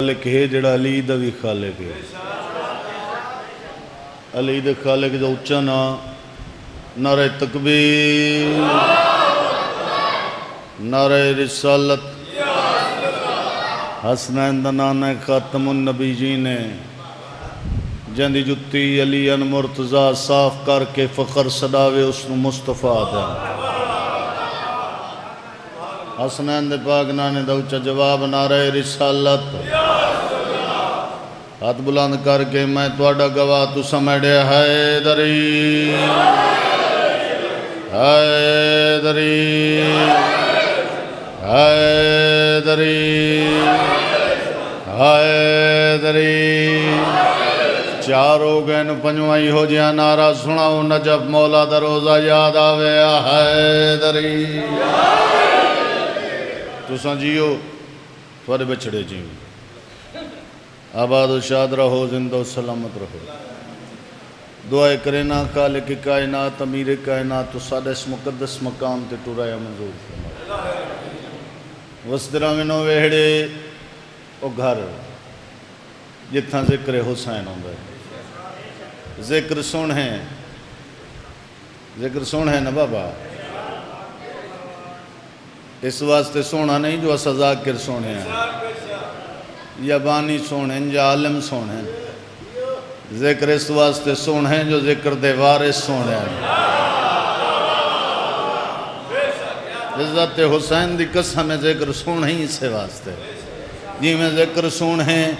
خالق ہے جڑا علی دا بھی خالق ہے. علی دے خالق دا اچھا نا نعرہ تکبیر، نعرہ رسالت. حسنین دا نانا خاتم النبیین ہے جن دی جتی علی ان مرتضی صاف کر کے فخر صداوے اس نو مصطفیٰ دا. حسنین دے پاک نانے دا اچھا جواب نعرہ رسالت. ہاتھ بلند کر کے میں تواڈا گواہ تو سمجھے حیدری حیدری حیدری حیدری. چار ہو گئے پنجوائی ہو جیا نعرہ سناؤ نجف مولا دا روزہ یاد آوے حیدری. تساں جیو تھوڑے بچڑے جیو، آباد و شاد رہو، زندہ و سلامت رہو. دعائے کرنا خالق کائنات امیر کائنات تو سادہ اس مقدس مقام تے ٹورایا منظور فرمائے. وسدرہ میں نو ویڑے او گھر جتھاں ذکر حسین ہوندہ ہے. ذکر سن ہے نا بابا، اس واسطے سونا نہیں جو اسا ذاکر سونے ہیں یا بانی سونے ہیں یا عالم سونے ہیں. ذکر اس واسطے سونے ہیں جو ذکر دے وارث سونے ہیں. عزت حسین دی قسم میں ذکر سونے ہیں اسے واسطے جی میں ذکر سونے ہیں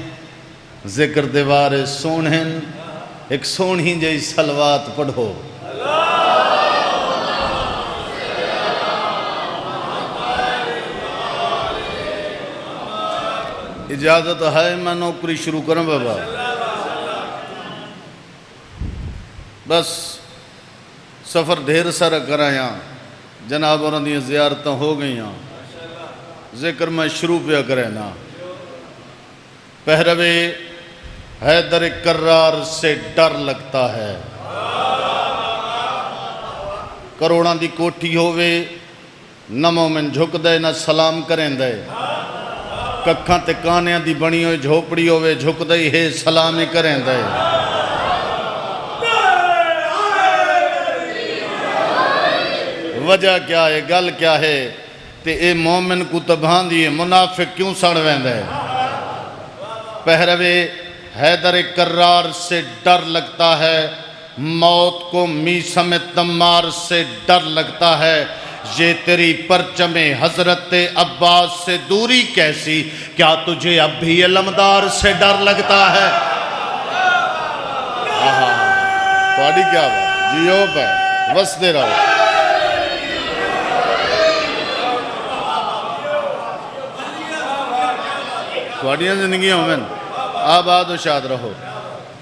ذکر دے وارث سونے ہیں. ایک سونی جی صلوات پڑھو. اجازت ہے میں نوکری شروع کروں بابا؟ بس سفر ڈھیر سارا کرایا جناب اور اندھی زیارتیں ہو گئیاں. ذکر میں شروع پہ کرے نا. پہروے حیدر کرار سے ڈر لگتا ہے. کروڑاں دی کوٹھی ہووے نہ مومن جھک دے نہ سلام کریں دے. ککھاں تے کانیاں دی بنی ہوئے جھوپڑی ہوئے جھک دئی ہے سلامی کریں دے. وجہ کیا ہے گل کیا ہے تے اے مومن کو تبھان دیئے منافق کیوں سڑ ویندے. پہروے حیدر کرار سے ڈر لگتا ہے، موت کو میسم تمار سے ڈر لگتا ہے. یہ تیری پرچم حضرت عباس سے دوری کیسی، کیا تجھے اب بھی علمدار سے ڈر لگتا ہے؟ تھوڑی کیا بات جیو پہ وسدے رہو. تھوڑیاں زندگیاں ہوئیں آباد و شاد رہو.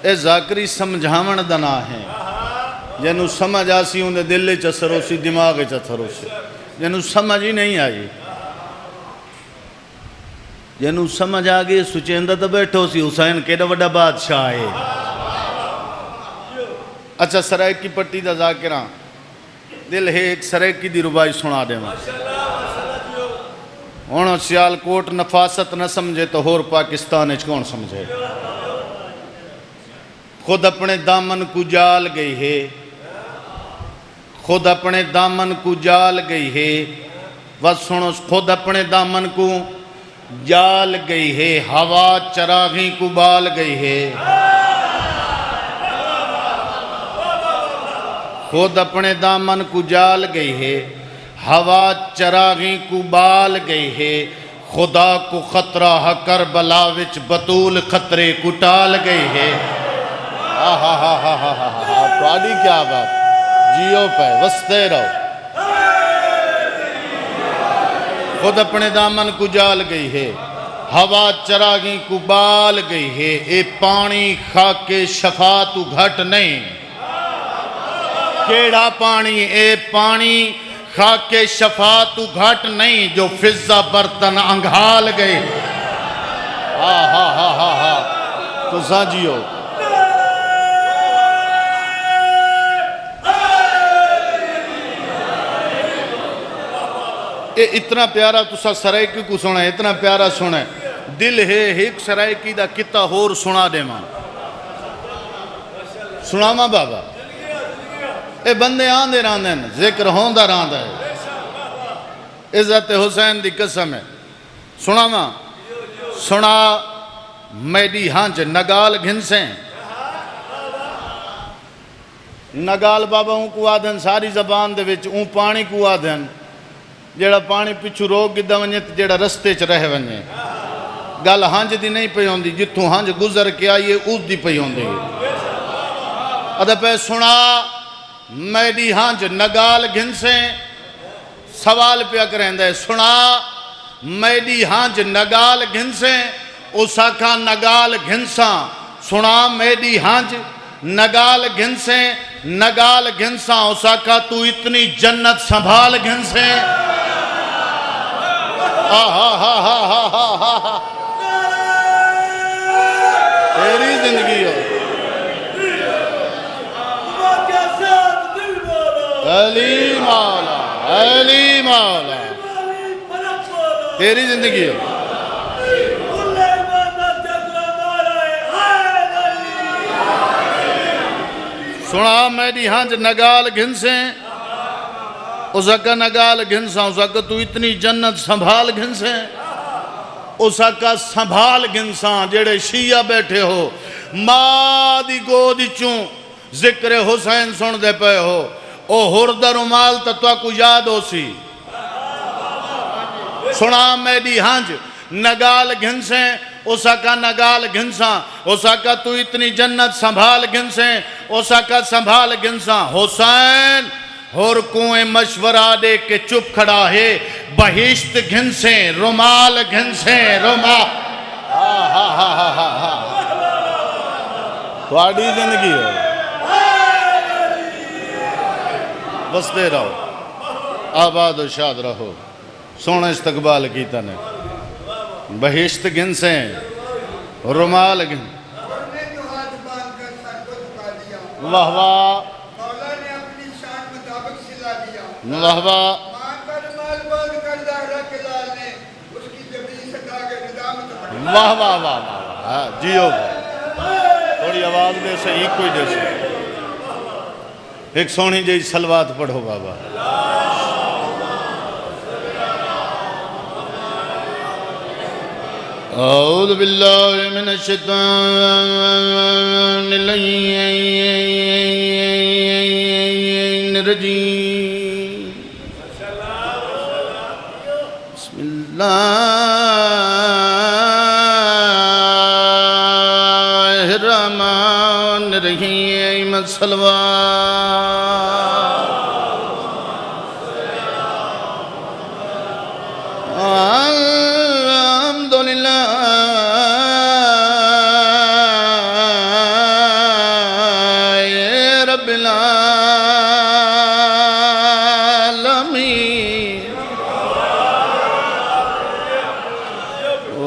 اے ذاکری سمجھاون دنا ہیں جنہوں سمجھ آسی ہوں دے دل چسرو سی دماغ چسرو سی. جنہوں سمجھ ہی نہیں آئی جنہوں سمجھ آگئے سچیندہ تو بیٹھو سی حسین کیڑا وڈا بادشاہ ہے. اچھا سرائکی پٹی دا ذاکرہ دل ہے ایک سرائکی دی ربائی سنا دے ماں. انہوں سیال کوٹ نفاست نہ سمجھے تو ہور پاکستان اچھ کون سمجھے. خود اپنے دامن کو جال گئی ہے، خود اپنے دامن کو جال گئی ہے. بس سنو خود اپنے دامن کو جال گئی ہے، ہوا چراغیں کو بال گئی ہے. خود اپنے دامن کو جال گئی ہے، ہوا چراغیں کو بال گئی ہے. خدا کو خطرہ کربلا وچ بطول خطرے کو ٹال گئی ہے. تواڈی کیا بات جیو پہ وستے رہو. خود اپنے دامن کو جال گئی ہے، ہوا چراغیں کو بال گئی ہے. اے پانی خاک شفا تو گھٹ نہیں. کیڑا پانی اے پانی خاک شفا تو گھٹ نہیں جو فضہ برتن انگھال گئی. تو ساں جیو اتنا پیارا تسا سرائکی کو سنا ہے، اتنا پیارا سنا ہے. دل ہے ایک سرائکی دا کتا ہور سنا دے ماں سنا ماں بابا اے بندے آندے راندے ذکر ہوندہ راندہ ہے عزت حسین دی قسم ہے سنا ماں سنا میڈی ہانچ نگال گھنسیں نگال بابا ہوں کو آدھن ساری زبان دے وچ اون پانی کو آدھن جیڑا پانی پچھو روگ گدہ ونجے جیڑا رستے چ رہ ونجے گل ہانج دی نہیں پئی ہوندی جتوں ہانج گزر کے آئیے اس دی پئی ہوندی ادھا پہ سنا میڈی ہانج نگال گھنسیں سوال پہ کریں دے سنا میڈی ہانج نگال گھنسیں اسا کا نگال گھنساں سنا میڈی ہانج نگال گھنسیں نگال گھنساں اسا کا تو اتنی جنت سنبھال گھنسیں تیری زندگی ہو علی مولا علی مولا تیری زندگی ہو سنا میری ہانج نگال گھنسیں اسا کا نگال گھنساں اسا کا تو اتنی جنت سنبھال گھنسیں اسا کا سنبھال گھنساں جیڑے شیعہ بیٹھے ہو ماں دی گودی چوں ذکر حسین سن دے پہ ہو او ہردہ رمال تا کو یاد ہو سی سنا میری ہانج نگال گھنسیں اسا کا نگال گھنساں اسا کا تو اتنی جنت سنبھال گھنسیں اسا کا سنبھال گھنساں حسین اور کوئیں مشورہ دے کے چپ کھڑا ہے بہشت گھنسیں رمال گھنسیں رمال تھوڑی زندگی ہو بستے رہو آباد و شاد رہو سونا استقبال کیتا نے بہشت گھنسیں رمال گھنسیں واہ واہ واہ واہ واہ واہ واہ جیو تھوڑی آواز دے سے ایک کوئی دے سے ایک سونی جی سلوات پڑھو بابا اعوذ باللہ من الشیطان الرجیم بسم اللہ الرحمن الرحیم الصلوات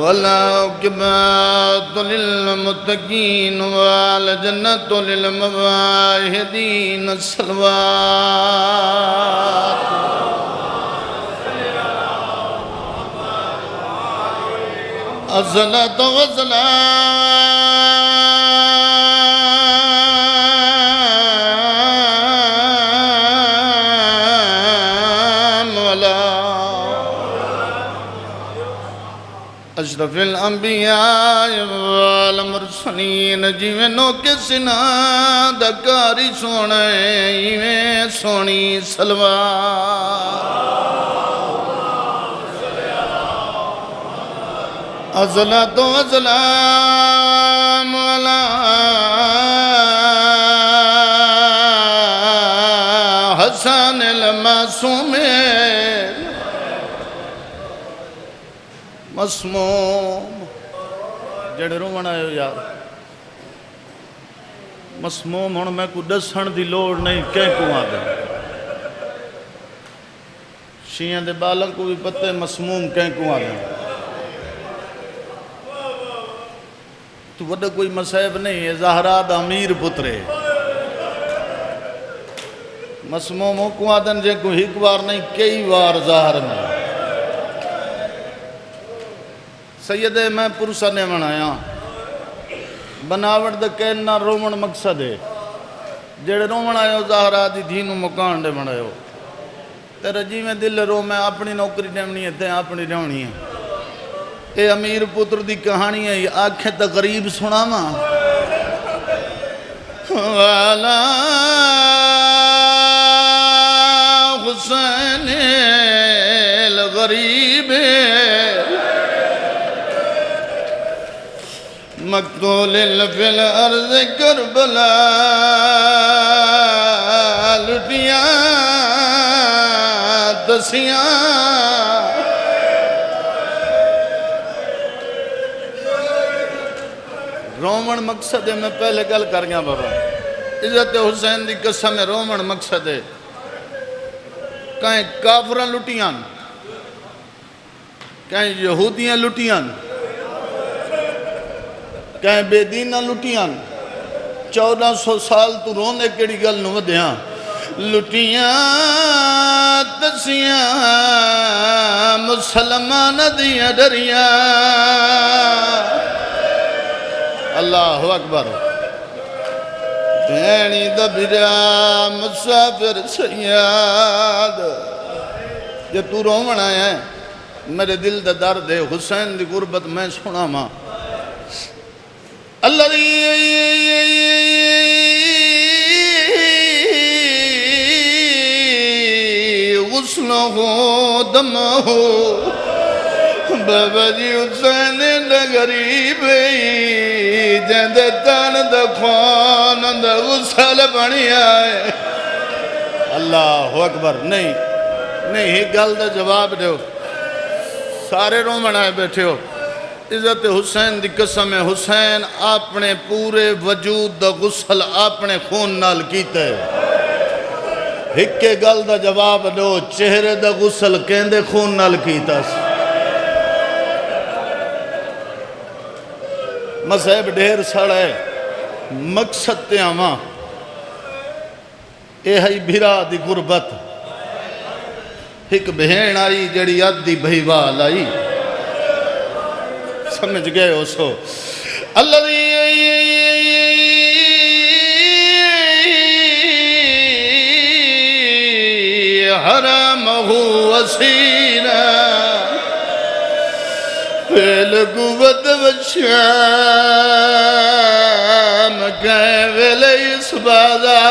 والعاقبۃ للمتقین والجنۃ للموحدین الصلوات الصلاۃ والسلام علی اشرف الانبیاء والمرسلین جیویں کے سنا دکاری سونے ایویں سونی سلوات الصلاۃ والسلام علی حسن المعصوم مسموم جڑے رومن آئے ہو یار مسموم ہون میں کو دسن دی لوڑ نہیں کہیں کو آدھے شیعہ دے بالن کو بھی پتہ مسموم کہیں کو آدھے تو وڈا کوئی مسائب نہیں ہے زہرا دا امیر پترے مسموم ہو کو آدھن جے کو ایک بار نہیں کئی بار ظاہر میں سیدے میں پرسا نے بنایا بناوٹ دا کہنا رومن مقصد ہے جڑے رومن آئے ہو زہرا دی دھی نو مکان دے بنائے ہو تیرا جی میں دل رو میں اپنی نوکری ڈیمنی ہے تے اپنی ڈیمنی ہے اے امیر پتر دی کہانی ہے یہ آنکھیں تا غریب سنا ماں والا حسین الغریب مقتول فی الارض کربلا لٹیاں دسیاں رومن مقصد ہے میں پہلے گل کر گیا بابا عزت حسین دی قسم ہے رومن مقصد ہے کہیں کافران لٹیاں کہیں یہودیاں لٹیاں کہیں بے دینہ لٹیاں 1400 سال تو رونے کیڑی گل نو ودیاں لٹیاں دسیاں مسلمان دیاں ڈریاں اللہ اکبر بینی دبرا مسافر سیاد یہ تو رومن آیا ہے میرے دل دا درد ہے حسین دی غربت میں سنا ماں اللہ غسلہ دمہ بابا جی حسین دا غریب جند تن دا خوان دا غسل بنی آئے اللہ اکبر نہیں ہی گل دا جواب دیو سارے رومن آئے بیٹھے ہو عزت حسین دی قسم ہے حسین اپنے پورے وجود دا غسل اپنے خون نال کیتا ہے ہکے گل دا جواب دو چہرے دا غسل کہندے خون نال کیتا سی مذہب ڈھیر سڑا ہے مقصد تے آماں اے ہی بھرا دی غربت ایک بہن آئی جڑی عدی بھائیوال آئی سمجھ گئے ہو سو اللہ حرمہ وسیلہ فیل قوت وشام گئے ویلے اس بازار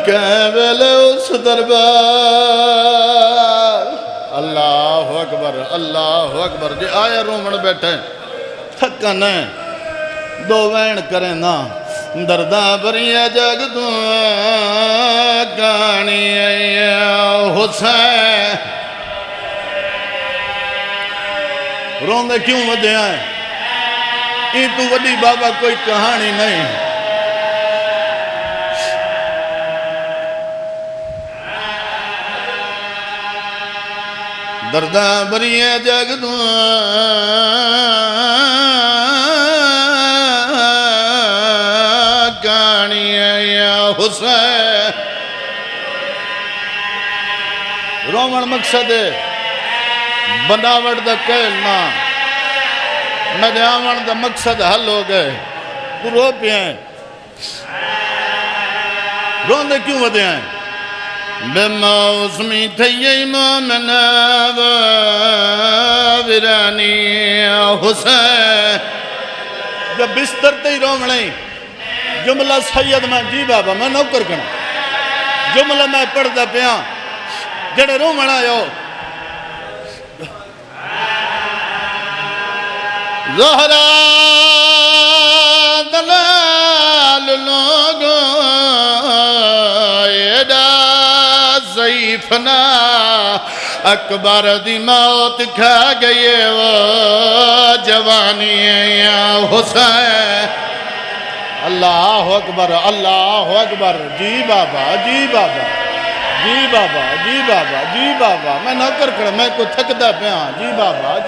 گئے ویلے اس دربار اللہ اکبر جی آیا رومن بیٹھے تھکن ہے دو وین کریں نا درداں بریہ جگ دعا کہانی حسین روندے کیوں ودے آئے این تو وڈی بابا کوئی کہانی نہیں درداں بریہ جگ دعا کہانی حسین رومن مقصد ہے بناوٹ دا کہلنا ندیاون دا مقصد حل ہو گئے تو رو پہ ہیں روندے کیوں ودے ہیں بے موسمی تھئی مومنہ ویرانی حسین جب بستر تے ہی رومنے جملہ سید میں جی بابا میں نوکر کرنا جملہ میں پڑھ دا پیاں جڑے رومن آئے ہو زہرا دلال لوگوں ایڈا ضعیفنا اکبر دی موت کھا گئے وہ جوانی یا حسین اللہ اکبر جی بابا میں نوکر کھڑا میں کو تھکدا پیا جی بابا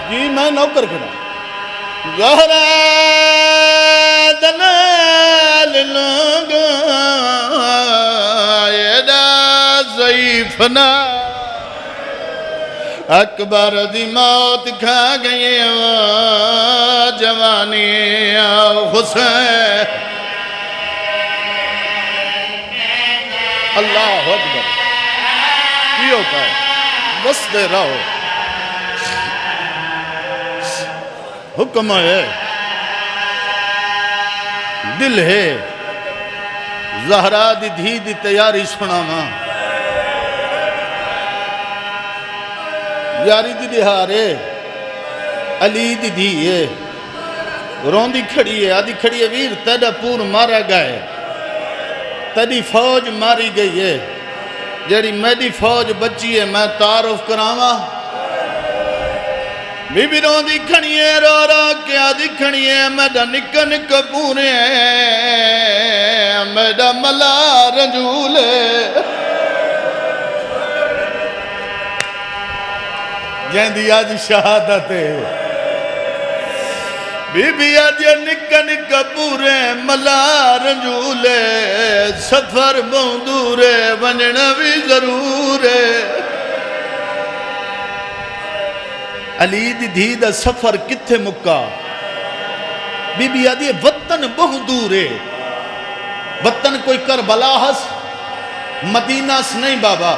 جی میں نوکر کھڑا زہرا دلال لوگوں ایڈا ضعیف شریف نا اکبر دی موت کھا گئی جوانی حسین اللہ اکبر کیوں کا بستے رہو حکم ہے دل ہے زہرا دی دھی دی تیاری سنا ماں یاری دی دہارے علی دی دھی ہے رون دی کھڑی ہے آدھی کھڑی ہے ویر تیڑا پور مارا گئے تیڑی فوج ماری گئی ہے جیڑی میری فوج بچی ہے میں تعارف کراما بی بی رون دی کھڑی ہے رو رو کیا دی کھڑی ہے میڈا نکا نکا پورے میڈا ملا رجولے جہندی آج شہادت ہے بی بی آج نکا نکا پورے ملا رجولے سفر بہندورے ونجنا بھی ضرور ہے علی دی دھی دا سفر کتھے مکا بی بی آدھی وطن بہت دور ہے وطن کوئی کربلا ہس مدینہ سے نہیں بابا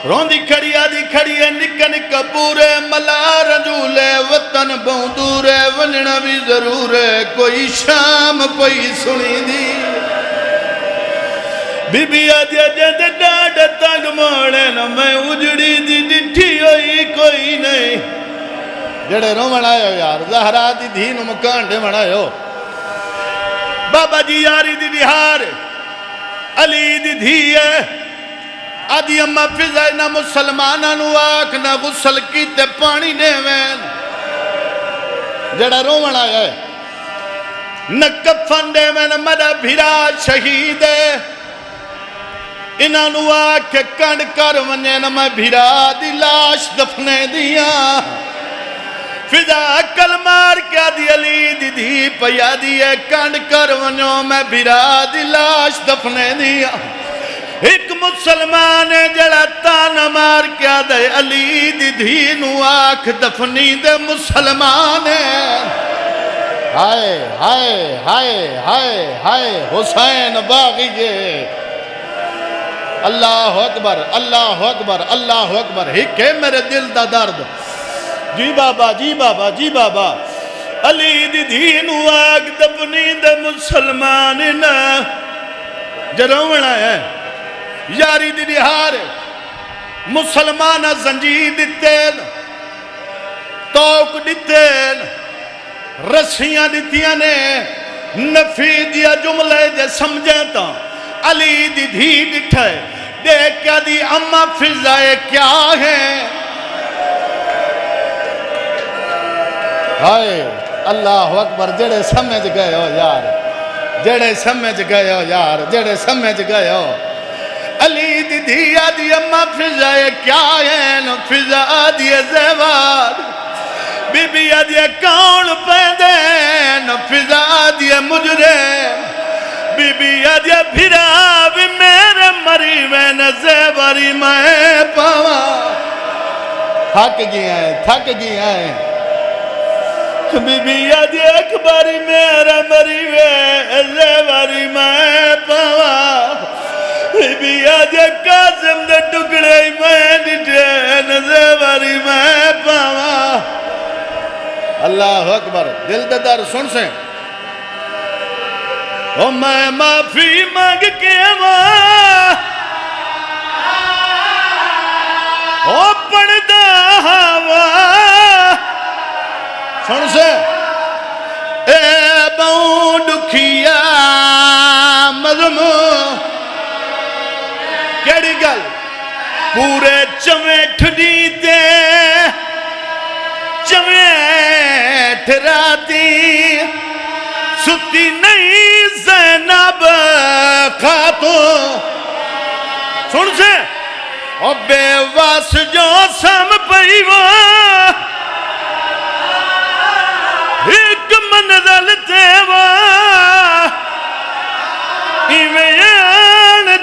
روندی کھڑی آدھی کھڑی ہے نکا نکا پورے ملا رجولے وطن بہت دور ہے ونجنا بھی ضرور ہے کوئی شام پئی سنی دی بی بی آدھی جد ڈاڈ تنگ موڑے نا میں اجڑی دی ڈٹھی ہوئی کوئی نہیں جڑے رو منائے ہو یار زہرا دی دھی نو مکان دے منائے ہو بابا جی یاری دی بہار علی دی دھی ہے آدھی اممہ فضائی نہ مسلمانہ نو آکھ نہ غسل کیتے پانی دے وین جڑا رو منائے ہے نہ کفن دے وین مدہ بھیرا شہید ہے انہاں نو آکھ کنڈ کر ونجے نہ میں بھیرا دی لاش دفنے دیا فضا عقل مار کیا دی علی دی دھی پیا دی ہے کنڈ کر ونجو میں بھیرا دی لاش دفنے دیا ایک مسلمان جڑا تانا مار کیا دے علی دی دھی نو آکھ دفنی دے مسلمان ہائے ہائے ہائے ہائے ہائے حسین باغیے اللہ اکبر اللہ اکبر اللہ اکبر ہک ہے میرے دل دا درد جی بابا جی بابا جی بابا علی دی دینو آگ دفنی دے مسلمان نا جرونا ہے یاری دی دہار مسلمان زنجیر دیتین توک دیتین رسیاں دیتیاں نے نفی دیا جملے دے سمجھتا علی دی دھی دٹھائے دیکھ کیا دی اممہ فضائے کیا ہے ہائے اللہ اکبر جڑے سمجھ گئے ہو یار جڑے سمجھ گئے ہو یار جڑے سمجھ گئے ہو علی دی دھی آدھی اممہ فضائے کیا ہے نو فضا آدھی زیوار بی بی آدھی کون پیدے نو فضا آدھی مجرے بی بی آدھی بھیرا بھی میرے مری میں زیواری میں پاوا تھک گیا ہے بی بی آدھی اکباری میرا مری میں زیواری میں پاوا بی بی آدھی قاسم دے ٹکڑے میں ڈٹین زیواری میں پاوا اللہ اکبر دل دار سن سے او میں معافی مانگ کے او پڑھدا ہوا سن سے اے بہوں دکھیا مضمون کیڑی گل پورے چمیٹھ دیتے چمیٹھ راتی ستی نہیں زینب خاتون سن سے اور بے واس جو سم پئیوا ایک منزل تیوا ایویں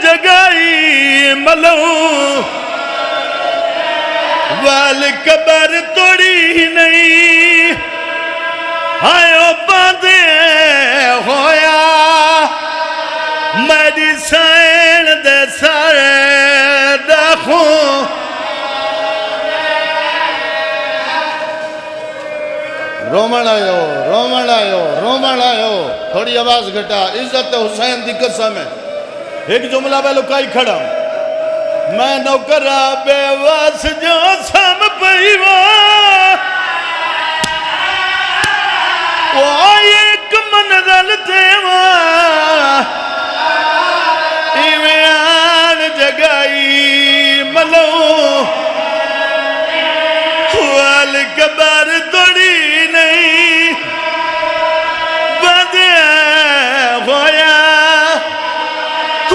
جگائی ملو قبر توڑی نہیں آئیو باندھے ہویا میری سائن دے سارے دخوں رومن آئیو تھوڑی آواز گھٹا عزت حسین دی قسم ہے ایک جملہ بے لکائی کھڑا میں نوکرہ بے واس جو سام پہیوا وہ ایک منزل دیوا ایویان جگائی ملو والقبر توڑی نہیں بدے ہویا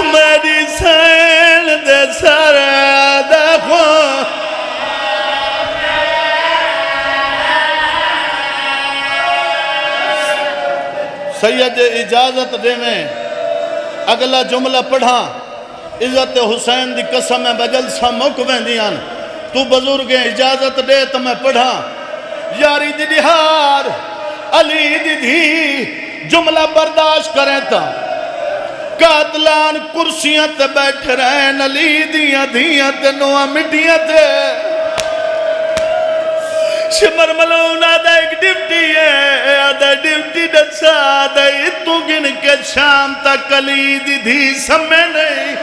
میری سین دے سارا دیکھو سید اجازت دے میں اگلا جملہ پڑھا عزت حسین دی قسم بجل سا موقویں دیان تو بزرگیں اجازت دے تو میں پڑھا یاری دی دہار علی دی دھی جملہ برداشت کریں تا قاتلان کرسیاں تے بیٹھ رہے علی دیاں دیاں تے نوہ مٹیاں تے شمر ملون آدھا ایک ڈیوٹی ہے آدھا ڈیوٹی ڈسا آدھا اتو گن کے شام تک علی دی دھی سمیں نہیں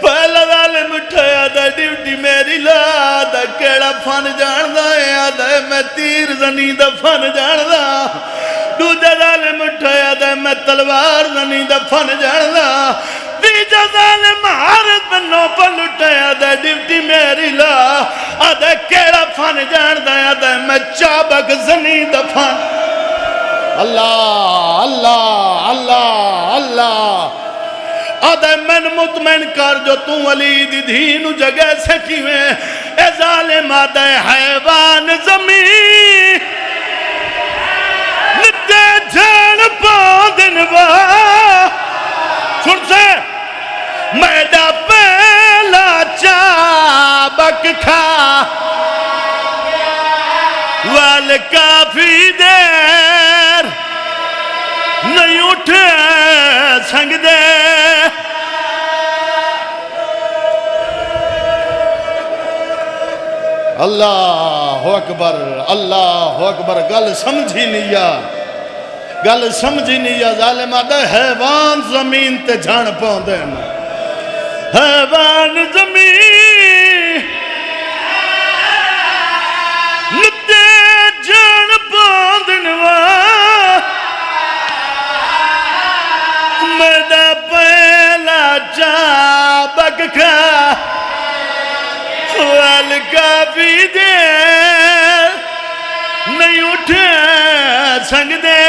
پہلا ظالم اٹھایا آدھا ڈیوٹی میری لا آدھا کیڑا فن جان دا ہے آدھا میں تیر زنی دا فن جان دا دوجہ ظالم اٹھایا آدھا میں تلوار زنی دا فن جان دا تیجہ ظالم حارت بنو پل اٹھایا آدھا ڈیوٹی میری لا آدھا کیڑا فن جان دا آدھا میں چابک زنی دا فن اللہ اللہ اللہ اللہ آدھے من مطمئن کر جو تو علی دی دھینو جگہ سے کیویں اے ظالم آدھے حیوان زمین نتے جان پاندن با سن سے میڈا پہلا چابک کھا والکافی دیر نہیں اٹھے سنگ دے اللہ اکبر گل سمجھی نہیں یا ظالم آدھے حیوان زمین تے جھان پاؤں دے حیوان زمین نتے جھان پاؤں دنوا میڈا پہلا چابک کھا والکافی دے نہیں اٹھے سنگ دے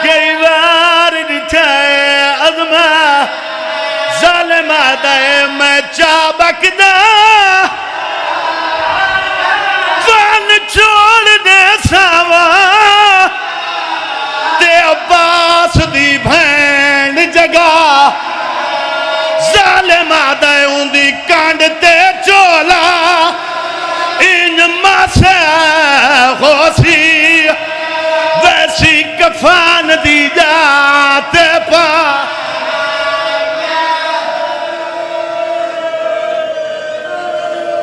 کئی بار نٹھائے عظمہ ظالم آدھائے میں چابک دا فان چھوڑ دے ساوا تے عباس دی بھین جگہ ظالم آدھائے ان دی کانڈ تے چولا ان ماسے غوثی ویسی کفان دی جاتے پا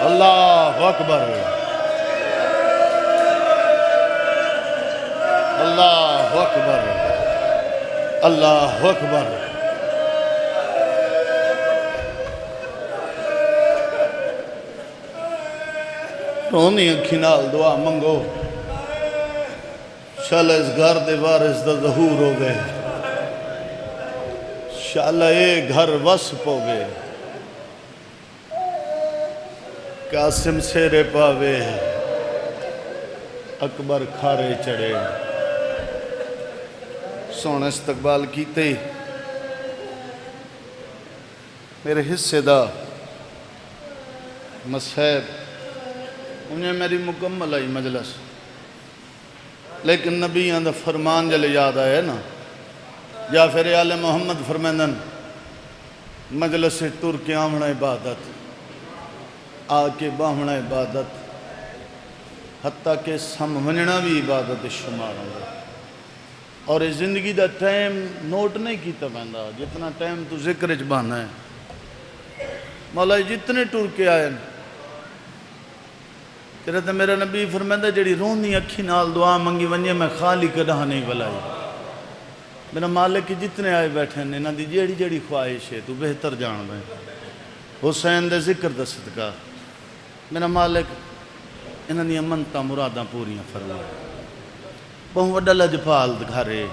اللہ اکبر اللہ اکبر اللہ اکبر رونی اکھینال دعا منگو شالا اس گھر دے وارث دا ظہور ہو گئے شالا اے گھر وسپ ہو گئے قاسم سیرے پاوے اکبر کھارے چڑھے سونا استقبال کیتے میرے حصے دا مسحب انہیں میری مکمل آئی مجلس لیکن نبی اندر فرمان جلے یاد آئے نا یا پھر آل محمد فرمیندن مجلس ٹر کے آمنا عبادت آ کے باہنا عبادت حتیٰ کہ سم وننا بھی عبادت شمار ہوگا اور اس زندگی دا ٹائم نوٹ نہیں کیتا پہندا جتنا ٹائم تو ذکر اچ بانا ہے مولا جتنے ٹور کے آئے تیرے تے میرا نبی فرمائندہ جڑی رونی اکھی نال دعا منگی ونجے میں خالی کدہ نہیں بلائی میرا مالک کی جتنے آئے بیٹھے ہیں انہاں دی جیڑی جیڑی خواہش ہے تو بہتر جان دیں حسین دے ذکر دا صدقہ میرا مالک انہاں دی منتاں مراداں پوریاں فرما بہت وڈا لجپال گھرے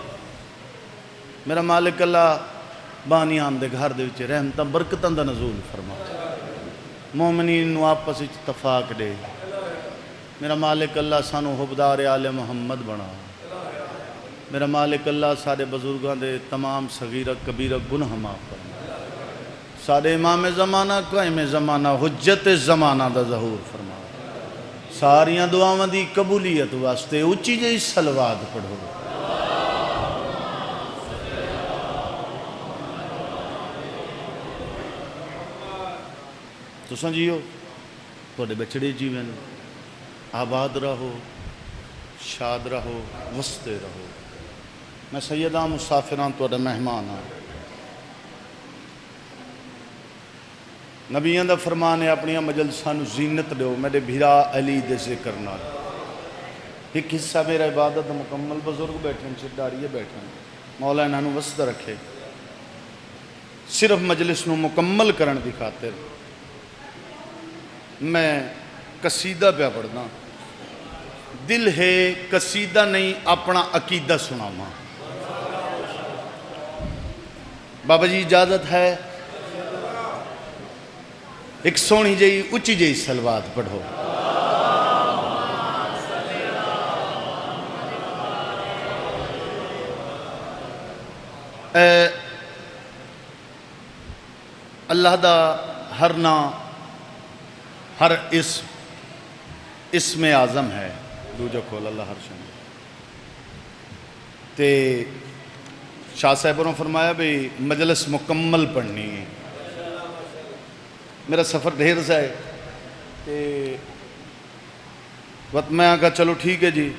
میرا مالک اللہ بانیان دے گھر دے وچ رحمتاں برکتاں دا نزول فرما مومنین نو آپس وچ اتفاق دے میرا مالک اللہ سانو حبدار آل محمد بنا میرا مالک اللہ سارے بزرگاں دے تمام صغیرہ کبیرہ گناہ معاف فرما سارے امام زمانہ قائم زمانہ حجت زمانہ دا ظہور فرما ساریاں دعاواں دی قبولیت واسطے اچھی جئی صلوات پڑھو تو سنجیو توڑے بچڑے جیون آباد رہو شاد رہو وستے رہو میں سیدہ مسافران توڑے مہمان ہوں نبیان دا فرمان ہے اپنی مجلسان زینت دیو میرے بھیرا علی دے ذکر نہ ایک حصہ میرا عبادت مکمل بزرگ بیٹھیں چرداریے بیٹھیں مولا انہوں وسط رکھے صرف مجلس نو مکمل کرن دی خاطر میں قصیدہ پہ پڑھنا دل ہے قصیدہ نہیں اپنا عقیدہ سنا ماں بابا جی اجازت ہے ایک سونی جئی اچھی جئی سلوات پڑھو اللہ دا ہر نام ہر اسم اعظم ہے دوجہ کھول اللہ ہر شان تے شاہ صاحب نے فرمایا بھی مجلس مکمل پڑھنی ہے میرا سفر ڈھیر سا ہے تے وقت میں آگا چلو ٹھیک ہے جی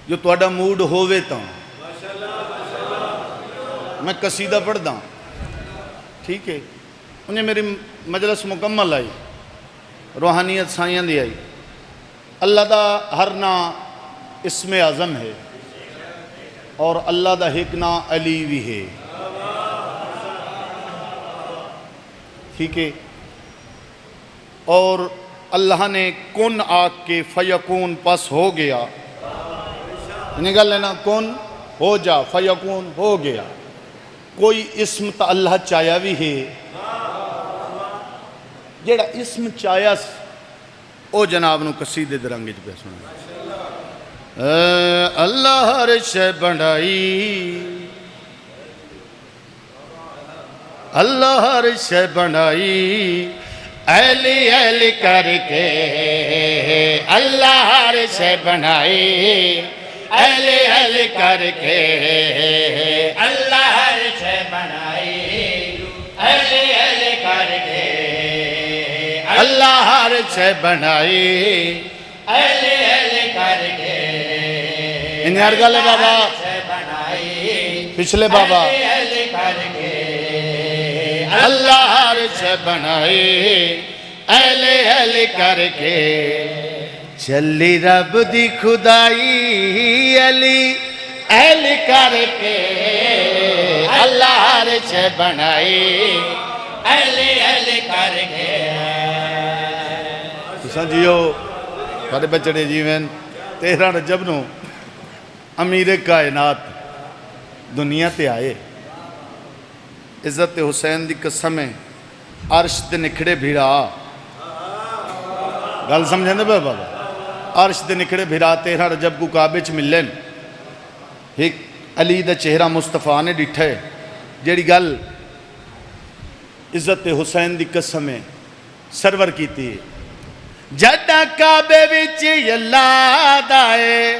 جو توڑا موڈ ہووے تا میں قصیدہ پڑھ دا ٹھیک ہے انہیں میری مجلس مکمل آئی روحانیت سائیاں دی آئی اللہ دا ہر نا اسم اعظم ہے اور اللہ دا ایک نا علی بھی ہے ٹھیک ہے اور اللہ نے کن آگ کے فیکون پس ہو گیا انہیں گا لینا کن ہو جا فیکون ہو گیا کوئی اسم تا اللہ چاہیا بھی ہے جیڑا اسم چاہیا او جناب نو قصیدے درنگے جو پہ سنا اللہ ہر شے بڑھائی اللہ ہر شے بڑھائی ایلی ایلی کر کے اللہ ہر شے بڑھائی ایلی ایلی کر کے اللہ ہر شے بڑھائی ایلی ایلی کر کے اللہ ہر شے بڑھائی ایلی ایلی کر کے انہیں ہر گلے بابا پچھلے بابا اللہ ہر شے بنائی اہلِ اہلِ کر کے چلی رب دی خدائی علی اہل کر کے اللہ ہر شے بنائی اہل اہل کر کے تسان جیو بڑے بچڑے جیوین 13 رجب نو امیر کائنات دنیا تے آئے عزت حسین دی قسم ہے عرش دے نکھڑے بھیڑا گل سمجھیں دے بابا عرش دے نکھڑے بھیڑا 13 رجب کو کعبے چ ملن ایک علی دا چہرہ مصطفیٰ نے ڈٹھے جیڑی گل عزت حسین دی قسم ہے سرور کی تھی جدہ کعبے وچ یلاد آئے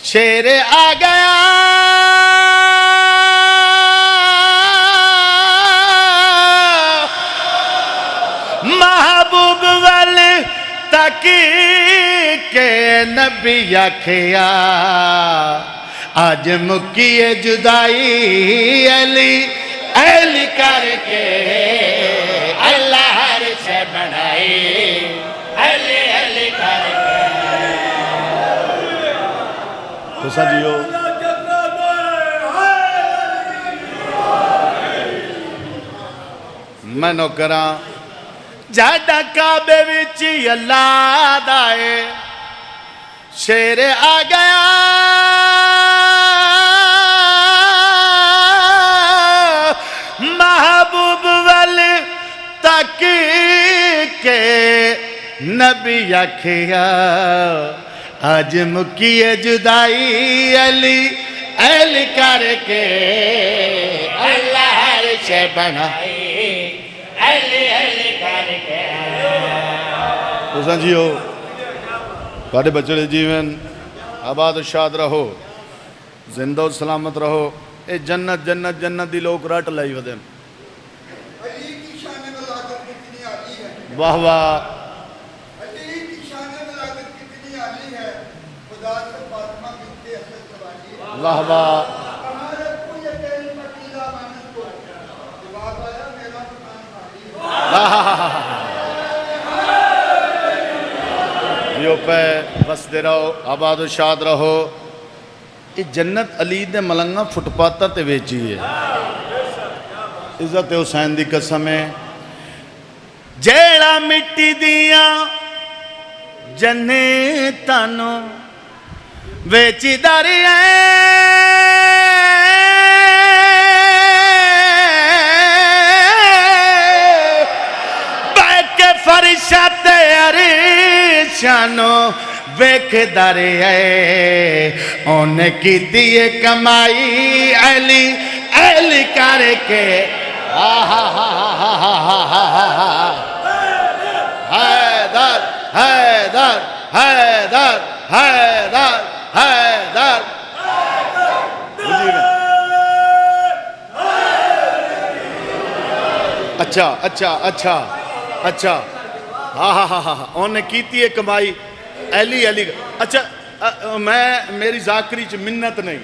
شیر آ گیا محبوب والے تاکی کے نبی آکھیا آج مکیے جدائی علی علی کر کے اللہ ہر سے بنائی علی علی کر کے تو سجیو میں نو کراں جاڑا کعبے وچی اللہ دائے شیر آ گیا محبوب والے تاکی کے نبی آکھیا آج مکیے جدائی علی علی کر کے اللہ ہر شے بنائی علی علی کر کے تو سنجیو بڑے بچڑے جیون آباد و شاد رہو زندہ و سلامت رہو اے جنت جنت جنت دی لوگ رٹ لائی ودیں علی کی شان ملاقت کتنی عالی ہے واہ واہ علی کی شان ملاقت کتنی عالی ہے خدا سے فاطمہ بنت اسد سوالی واہ واہ ہمارے کو یہ تیری پٹیلا مانت کو جواب آیا میرا مکان خالی ہے جیو پہ بستے رہو آباد و شاد رہو یہ جنت علی دے ملنگا فٹ پاتا تے ویچی ہے عزت حسین دی قسم ہے جیڑا مٹی دیاں جنتانو ویچی داری بیکے فرشت عریشانو ویکھ دارے اونے کی دیئے کمائی علی علی کر کے حیدر حیدر حیدر حیدر حیدر اچھا اچھا اچھا اچھا ہاں اونے کیتی ہے کمائی علی علی اچھا میری ذاکری چ منت نہیں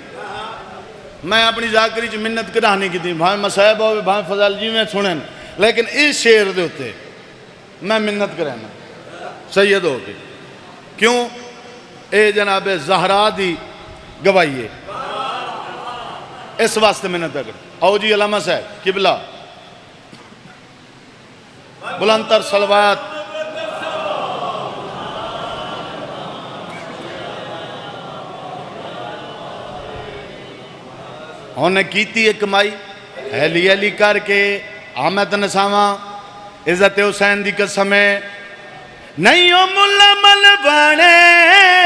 میں اپنی ذاکری چ منت کرا نہیں کی تھی بھائی مسائب ہوئے بھائی فضل جی میں سنیں لیکن اس شعر دے ہوتے میں منت کرانا سید ہو کے کیوں اے جناب زہرا دی گوائیے اس واسطے منت کر آؤ جی علامہ صاحب قبلہ بلندتر صلوات انہیں کیتی ایک کمائی علی علی کر کے آمد نساواں عزت حسین دی قسم ہے نہیں او ملا مل بانے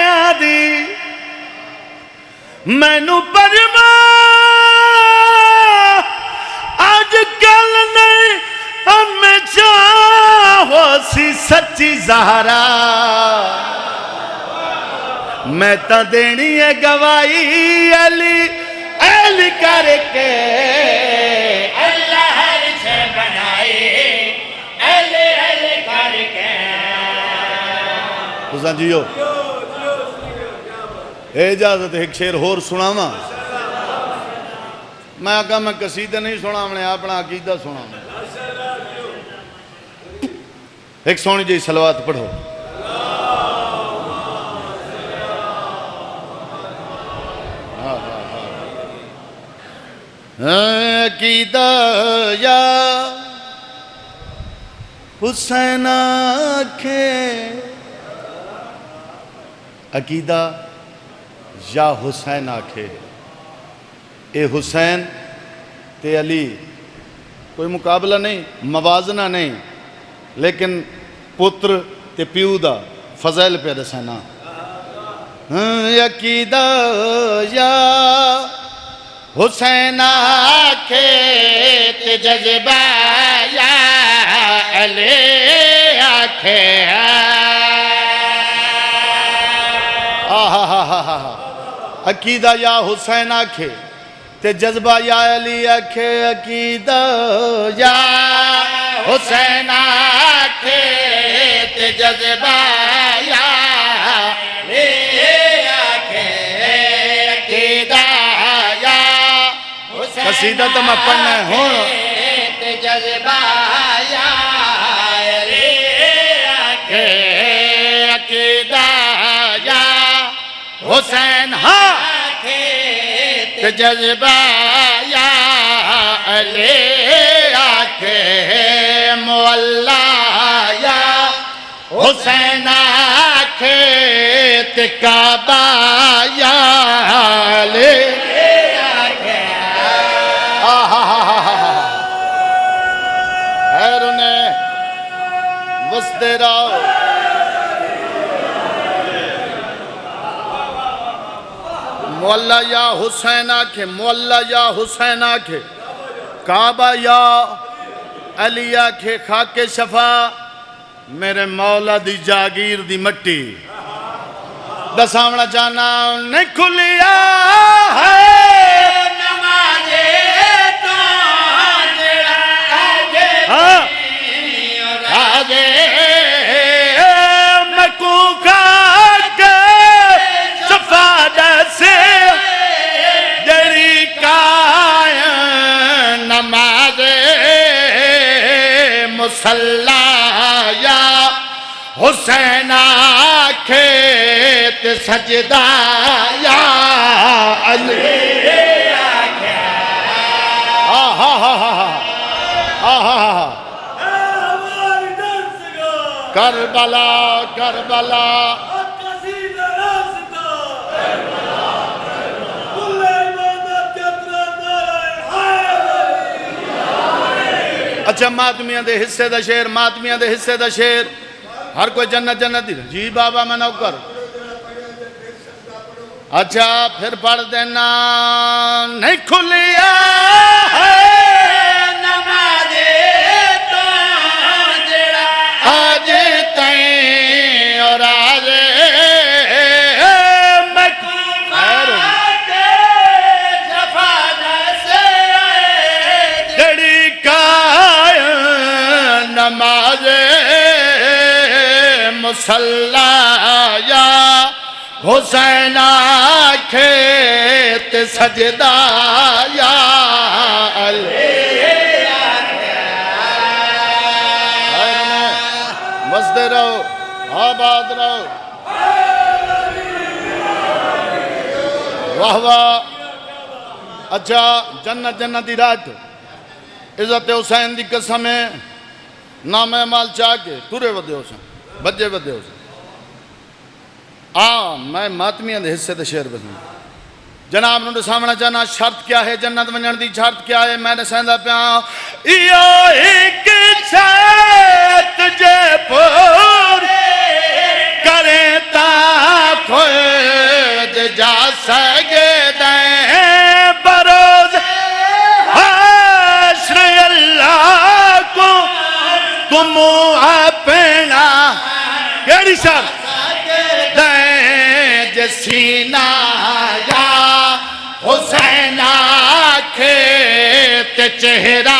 آدھی میں نو پرما آج کل نہیں ہمیں چاہو سی سچی زہرا میں تا دینی ہے گوائی علی علی کر کے اللہ ہر سے بنائی علی علی کر کے تو سنجیو اجازت ایک شعر ہور سناواں میں آقا میں قصیدہ نہیں سناونے اپنا عقیدہ سناونے ایک سونی جی صلوات پڑھو عقیدہ یا حسین آنکھے عقیدہ یا حسین آنکھے اے حسین تے علی کوئی مقابلہ نہیں موازنہ نہیں لیکن پتر تے پیو دا فضائل پہ دسانا عقیدہ یا حسین آنکھے تے جذبہ یا علی آنکھے عقیدہ یا حسین آنکھے تے جذبہ یا علی آنکھے عقیدہ یا حسین آنکھے کھیت جذبہ یا علی عقیدہ یا حسین قصیدہ تو میں پڑھنا ہوں جذبہ یا علی عقیدہ یا حسین ہاں جذبہ یا علی آکھے مولا یا حسین آکھے کعبہ یا علی آکھے حیرنے وستے راؤ مولا یا حسین آکھے مولا یا حسین آکھے کعبہ یا علی آکھے خاک شفا میرے مولا دی جاگیر دی مٹی دسامنا جانا نہیں کھلیا ہے نمازے تو جڑا آجے آجے مکو خاک شفا دسے جڑی کائن نماز مصلی یا حسین آکھے سجدہ یا علی کربلا کربلا اچھا ماتمیاں دے حصے دا شیر ماتمیاں دے حصے دا شیر ہر کوئی جنت جنت دی جی بابا میں نوکر اچھا پھر پڑھ دینا نہیں کھلیا ہے نمازے تو جڑا آج تائیں اور آج نماز مصلی یا حسین آکھے سجدہ یا علی مسدے رہو آباد رہو واہ واہ اچھا جنت جنت دی رات عزت حسین دی قسم ہے نام مال چاہ کے تورے ودے ہو سن بجے ودے ہو سن میں ماتمیاں دے حصے دے شیر بسن جناب نو سامنا چاہنا شرط کیا ہے جنت ونجن دی شرط کیا ہے میں نے سیندہ پیا ایو ایک شرط جے پور کریں تا خود جا سگے دیں بروز حشر اللہ کو تم اپنا کیڑی شرط دیں جسینہ یا حسین آکھے چہرہ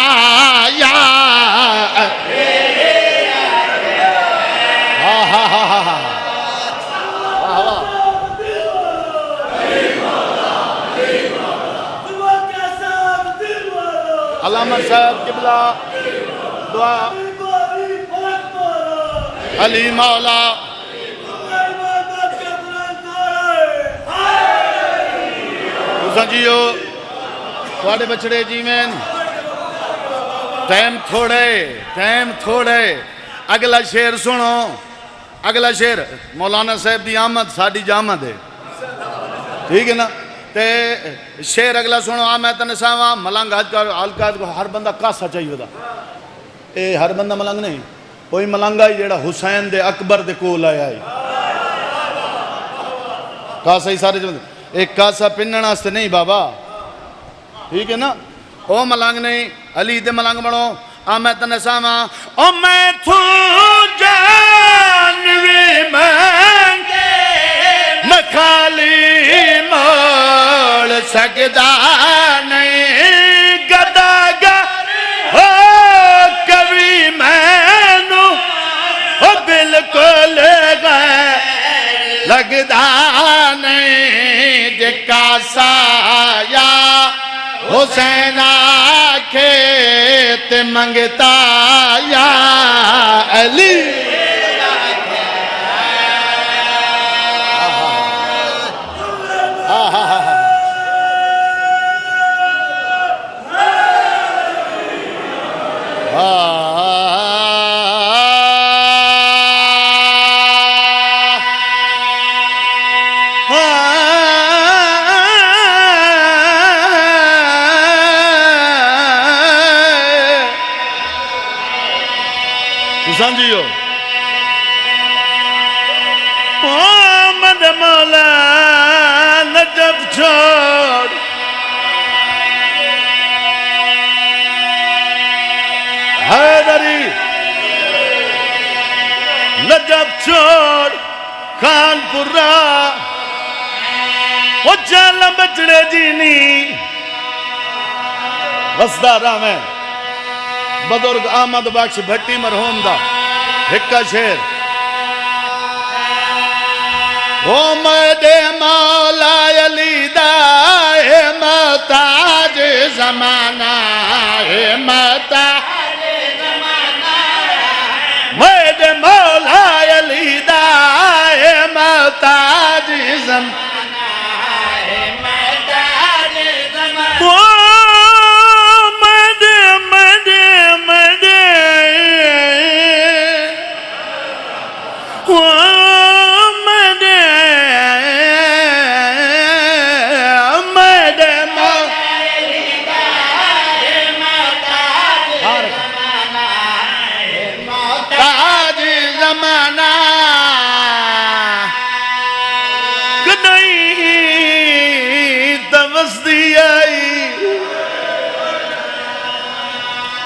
یا علامہ صاحب قبلہ دعا علی مولا سنجیو تھوڑے بچڑے جیوین ٹائم تھوڑے اگلا شیر سنو اگلا شیر مولانا صاحب دی آمد ساڑی جامد ہے ٹھیک ہے نا تے شیر اگلا سنو آمد نساواں ملنگ حلقات کو ہر بندہ کاسا چاہیے دا اے ہر بندہ ملنگ نہیں کوئی ملنگا ہی جیڑا حسین دے اکبر دے کول آیا ہے کاسا ہی سارے جمع ایک کاسا پننا سے نہیں بابا ٹھیک ہے نا او ملنگ نہیں علی دے ملنگ بڑھو آمد نساواں او میں تھو جانوی مانگے مخالی موڑ سکدا نہیں گدا گا ہو کبھی مینو لگدا نہیں جکا سایا حسین آکھے تے منگتا یا علی سمجھیو محمد مولا نجف چھوڑ حیدری نجف چھوڑ خان پورا وہ چال بچڑے جینی وسدارہ میں بزرگ احمد بخش بھٹی مرحوم دا ہکا شیر او میرے مولا علی دا اے محتاج زمانہ اے محتاج زمانہ میرے مولا علی دا اے محتاج زمانہ اے محتاج زمانہ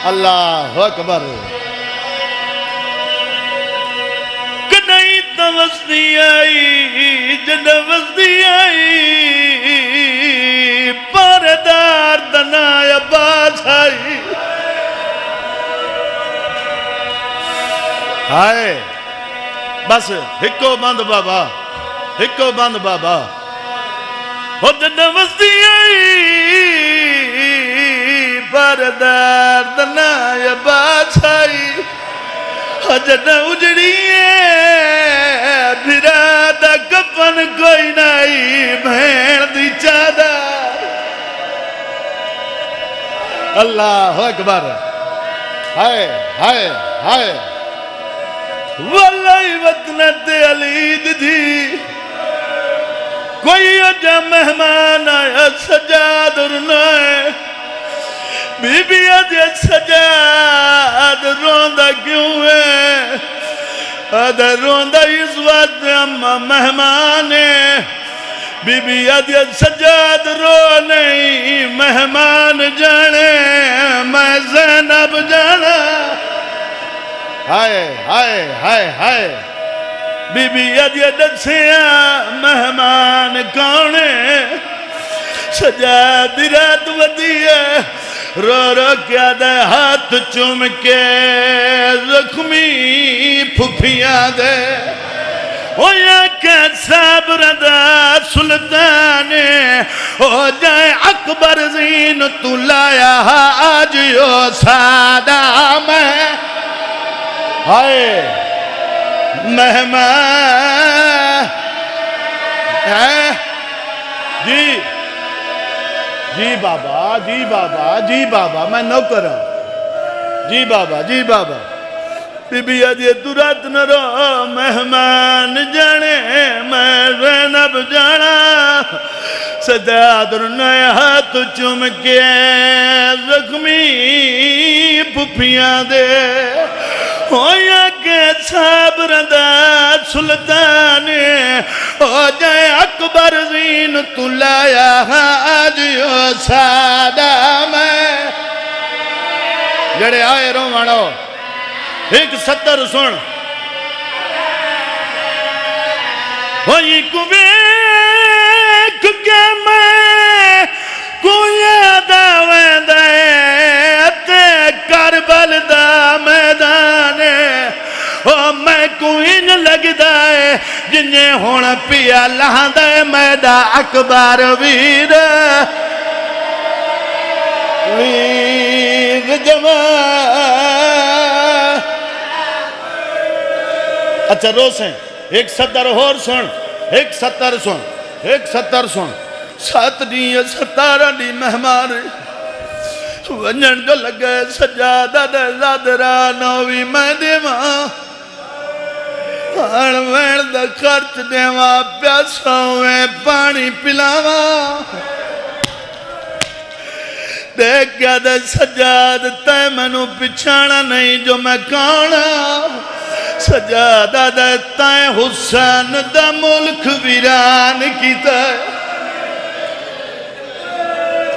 اللہ اکبر کدائی توسطی آئی جد وسطی آئی پاردار دنا عباس آئی آئے بس ہکو بند بابا ہکو بند بابا وہ جد وسطی آئی پاردار دنا عباس آئی حجد اجڑی ہے بھرا دا کفن کوئی نائی بھین دی چادر اللہ اکبر ہائے ہائے ہائے واللہ وطنت علید تھی کوئی اجا مہمان آیا سجاد رنائے بی بی آدھے سجاد روندہ کیوں ہے آدھے روندہ اس وقت اما مہمان ہے بی بی آدھے سجاد رو نہیں مہمان جانے میں زینب جانا ہائے ہائے ہائے ہائے بی بی آدھے دسیاں مہمان کانے سجاد رات ودی ہے رو رو کیا دے ہاتھ چوم کے زخمی پھپیاں دے او یا کہ صبر دا سلطان ہو جائے اکبر زین تو لایا آج یو سادہ میں ہائے مہمان ہے جی جی بابا جی بابا جی بابا میں نوکر ہوں جی بابا جی بابا بی بی آدھے تو رات نہ رو مہمان جانے میں زینب جانا سجاد رنائے ہاتھ چوم کے زخمی پھپیاں دے ہویا کہ صبر دا سلطان ہو جائے اکبر زین تو لایا آج یو سادہ میں جڑے آئے رو مانو ایک ستر سن ہوئی کو بیک کے میں کوئی دعوے دے تے کربل دا میدان او میں کوئی نہ لگ دائے جنہیں ہون پیا لہندے میدہ اکبر ویر ویر جوان اچھا رو سیں ایک ستر اور سن ایک ستر سن ایک ستر سن سات دیں ستارہ دی مہمان ونجن جو لگے سجادہ دے زادرہ نوی میں دیوان آن وین دا خرچ دیوان پیاسا ہوئے پانی پلاوان دیکھ گیا دے سجاد تے منو پچھانا نہیں جو میں کانا سجادہ دے تے حسین دا ملک ویران کی تے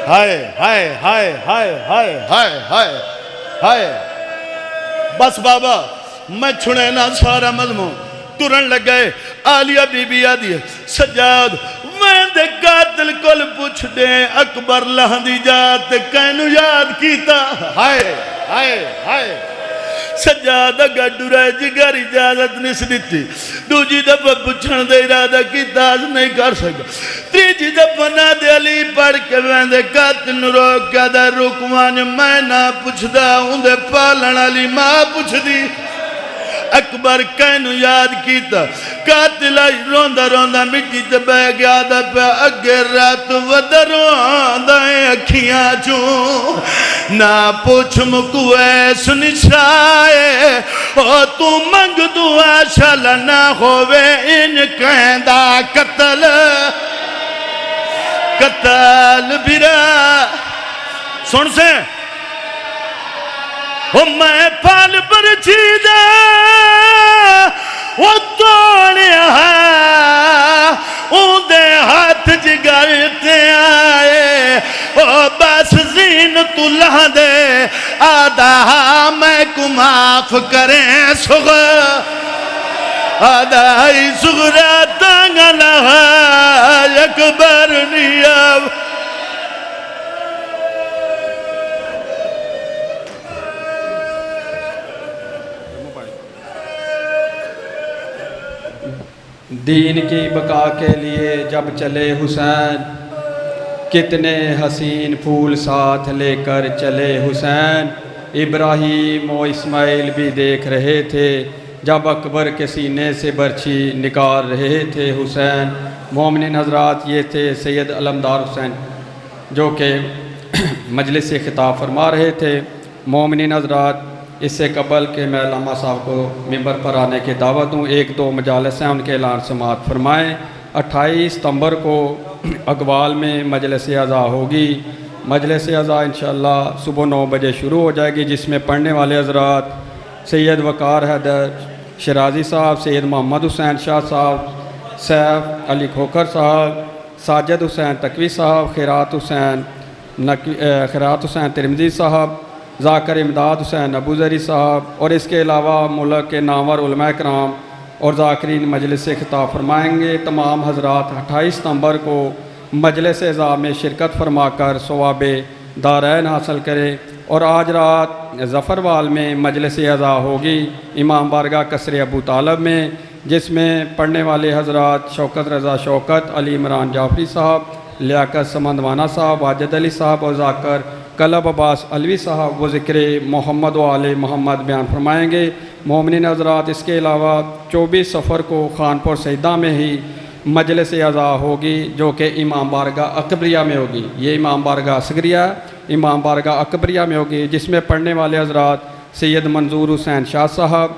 ہائے ہائے ہائے ہائے ہائے ہائے ہائے ہائے بس بابا میں چھنے نہ سارا مضمون ترن لگ گئے آلیہ بی بی آدھی ہے سجاد میں دے قاتل کل پوچھ دے اکبر لہندی جات کینو یاد کیتا ہائے ہائے ہائے سجاد اگا ڈورے جگر اجازت نہیں دیتی دوجی دفعہ پوچھن دے ارادہ کی تاز نہیں کر سکا تیجی دفعہ نا دے علی پڑھ کے ویندے قاتل روک کیا دے رکوان میں نہ پوچھ دا ہوں دے پالن علی ماں پوچھ دی اکبر کینو یاد کیتا قاتل آئی روندہ روندہ مٹی تے بے گیا دا پہ اگے رات ودہ روندہ اکھیاں چوں نہ پوچھ مکوے سنی شائے او تو منگ دعا شل نہ ہوئے ان کہندہ قتل قتل برا سن سے میں پال پر چیدہ وہ توڑے اون دے ہاتھ جگرتے آئے وہ بس زینت اللہ دے آدھا میں کو معاف کریں سغر آدھا ہی سغرہ تنگ لہا اکبر نیاب دین کی بقا کے لیے جب چلے حسین کتنے حسین پھول ساتھ لے کر چلے حسین ابراہیم و اسماعیل بھی دیکھ رہے تھے جب اکبر کے سینے سے برچھی نکال رہے تھے حسین مومنین حضرات یہ تھے سید علمدار حسین جو کہ مجلس سے خطاب فرما رہے تھے مومنین حضرات اس سے قبل کہ میں علامہ صاحب کو ممبر پر آنے کی دعوت دوں ایک دو مجالس ہیں ان کے اعلان سماعت فرمائیں 28 ستمبر کو اقوال میں مجلس عزا ہوگی مجلس عزا انشاءاللہ صبح 9 بجے شروع ہو جائے گی جس میں پڑھنے والے حضرات سید وقار حیدر شرازی صاحب سید محمد حسین شاہ صاحب سیف علی کھوکر صاحب ساجد حسین تقوی صاحب خیرات حسین ترمذی صاحب ذاکر امداد حسین ابو ذری صاحب اور اس کے علاوہ ملک کے نامور علماء کرام اور ذاکرین مجلس سے خطاب فرمائیں گے تمام حضرات 28 ستمبر کو مجلس عزا میں شرکت فرما کر ثواب دارین حاصل کریں اور آج رات ظفروال میں مجلس عزا ہوگی امام بارگاہ قصر ابو طالب میں جس میں پڑھنے والے حضرات شوکت رضا شوکت علی عمران جعفری صاحب لیاقت سمندوانہ صاحب واجد علی صاحب اور ذاکر کلب عباس علوی صاحب وہ ذکر محمد و آل محمد بیان فرمائیں گے مومنین حضرات اس کے علاوہ 24 سفر کو خانپور سیدہ میں ہی مجلس عزا ہوگی جو کہ امام بارگاہ اکبریہ میں ہوگی یہ امام بارگاہ اصغریہ امام بارگاہ اکبریہ میں ہوگی جس میں پڑھنے والے حضرات سید منظور حسین شاہ صاحب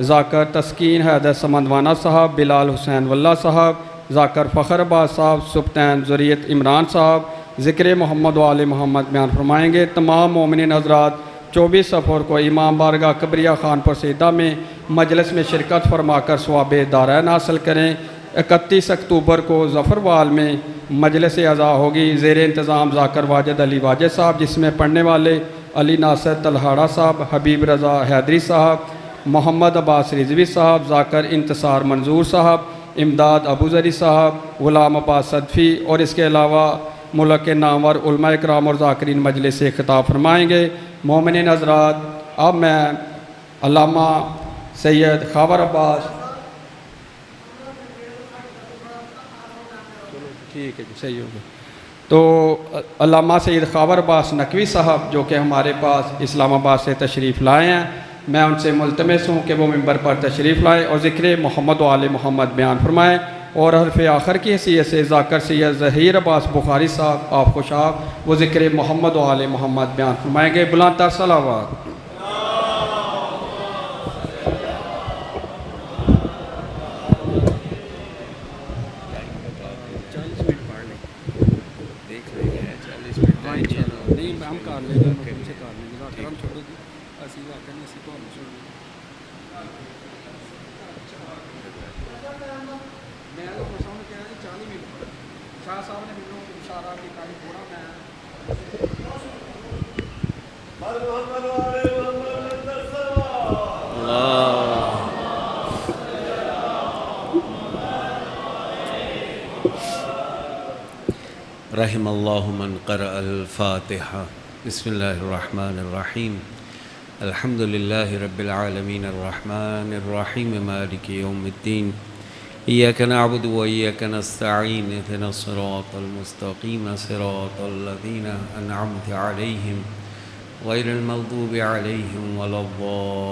ذاکر تسکین حیدر سمندوانہ صاحب بلال حسین واللہ صاحب ذاکر فخر عباس صاحب سبطین ذریت عمران صاحب ذکر محمد و آل محمد بیان فرمائیں گے تمام مومنین حضرات 24 سفر کو امام بارگاہ اکبریہ خانپور سیدہ میں مجلس میں شرکت فرما کر ثواب دارین حاصل کریں 31 اکتوبر کو ظفروال میں مجلس عزا ہوگی زیر انتظام ذاکر واجد علی واجد صاحب جس میں پڑھنے والے علی ناصر تلہاڑا صاحب حبیب رضا حیدری صاحب محمد عباس رضوی صاحب ذاکر انتصار منظور صاحب امداد ابو ذری صاحب غلام عباس صدفی اور اس کے علاوہ ملک کے نامور علماء کرام اور ذاکرین مجلس سے خطاب فرمائیں گے مومنین حضرات اب میں علامہ سید خاور عباس ٹھیک ہے جی، صحیح ہو گیا۔ تو علامہ سید خاور عباس نقوی صاحب جو کہ ہمارے پاس اسلام آباد سے تشریف لائے ہیں، میں ان سے ملتمس ہوں کہ وہ ممبر پر تشریف لائیں اور ذکر محمد و آل محمد بیان فرمائیں، اور حرف آخر کی حیثیت سے ذاکر سید ظہیر عباس بخاری صاحب آپ خوشاب وہ ذکر محمد و آل محمد بیان فرمائیں گے۔ بلند تر صلوات۔ نہیں ہم کر لیں گے، ان سے کر لیں گے، ذاکر ہم چھوڑو گے، اسی ذاکر نہیں، اسی تو ہم چھوڑو گے۔ میں تو خوش ہوں کہ 40 منٹ شاہ صاحب نے ملوں اشارہ کی کاری تھوڑا میں رحم اللہ من قرأ الفاتحہ۔ بسم اللہ الرحمن الرحیم۔ الحمد للہ رب العالمین الرحمن الرحیم مالک یوم الدین۔ ایاک نعبد و ایاک نستعین اهدنا الصراط المستقیم صراط الذین انعمت علیہم غیر المغضوب علیہم ولا الضالین۔